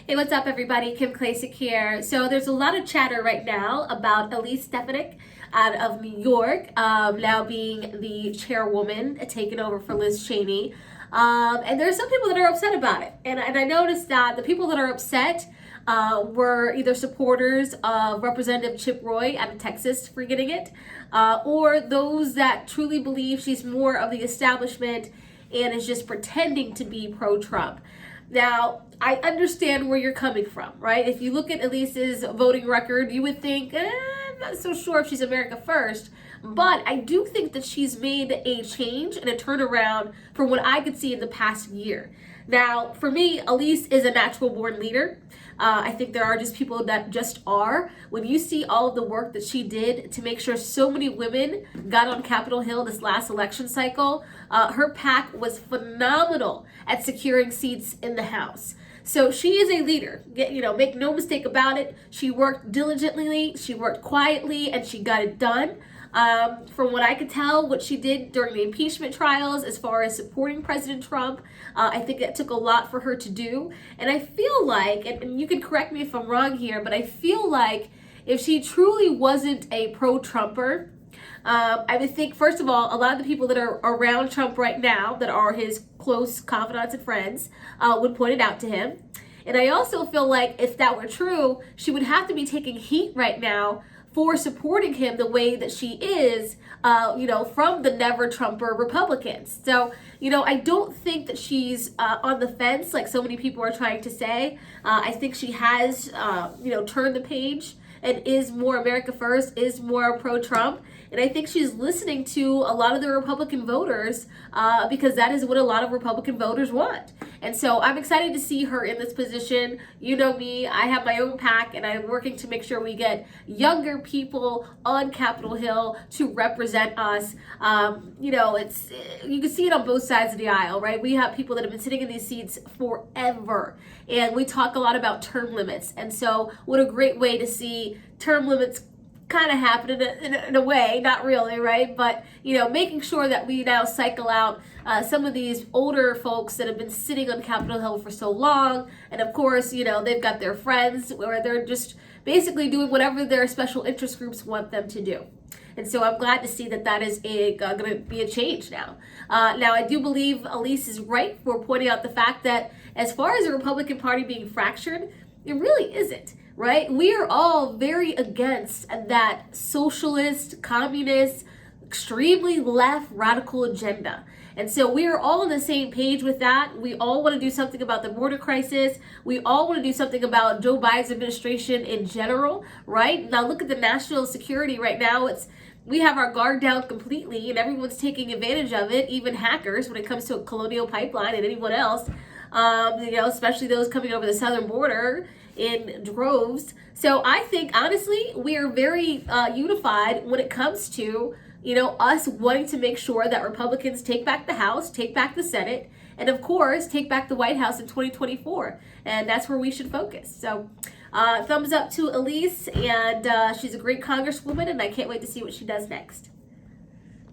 Hey, what's up, everybody? Kim Klasick here. So there's a lot of chatter right now about Elise Stefanik out of New York, now being the chairwoman, taking over for Liz Cheney. And there's some people that are upset about it. And I noticed that the people that are upset were either supporters of Representative Chip Roy out of Texas for getting it, or those that truly believe she's more of the establishment and is just pretending to be pro-Trump. Now, I understand where you're coming from, right? If you look at Elise's voting record, you would think, I'm not so sure if she's America First. But I do think that she's made a change and a turnaround from what I could see in the past year. Now, for me, Elise is a natural born leader. I think there are just people that just are. When you see all of the work that she did to make sure so many women got on Capitol Hill this last election cycle, her PAC was phenomenal at securing seats in the House. So she is a leader. Make no mistake about it. She worked diligently, she worked quietly, and she got it done. From what I could tell, what she did during the impeachment trials as far as supporting President Trump, I think it took a lot for her to do. And I feel like, and you can correct me if I'm wrong here, but I feel like if she truly wasn't a pro-Trumper, I would think, first of all, a lot of the people that are around Trump right now, that are his close confidants and friends, would point it out to him. And I also feel like if that were true, she would have to be taking heat right now for supporting him the way that she is, from the never Trumper Republicans. So, I don't think that she's on the fence like so many people are trying to say. I think she has, turned the page and is more America First, is more pro-Trump. And I think she's listening to a lot of the Republican voters because that is what a lot of Republican voters want. And so I'm excited to see her in this position. You know me, I have my own PAC, and I'm working to make sure we get younger people on Capitol Hill to represent us. You can see it on both sides of the aisle, right? We have people that have been sitting in these seats forever, and we talk a lot about term limits. And so what a great way to see term limits kind of happen in a way, not really, right? But, making sure that we now cycle out some of these older folks that have been sitting on Capitol Hill for so long. And of course, they've got their friends where they're just basically doing whatever their special interest groups want them to do. And so I'm glad to see that is going to be a change now. Now, I do believe Elise is right for pointing out the fact that as far as the Republican Party being fractured, it really isn't. Right? We are all very against that socialist, communist, extremely left radical agenda. And so we are all on the same page with that. We all want to do something about the border crisis. We all want to do something about Joe Biden's administration in general, right? Now look at the national security right now. We have our guard down completely and everyone's taking advantage of it, even hackers when it comes to a Colonial Pipeline and anyone else, especially those coming over the southern border in droves. So I think, honestly, we are very unified when it comes to, us wanting to make sure that Republicans take back the House, take back the Senate, and of course, take back the White House in 2024. And that's where we should focus. So thumbs up to Elise, and she's a great congresswoman, and I can't wait to see what she does next.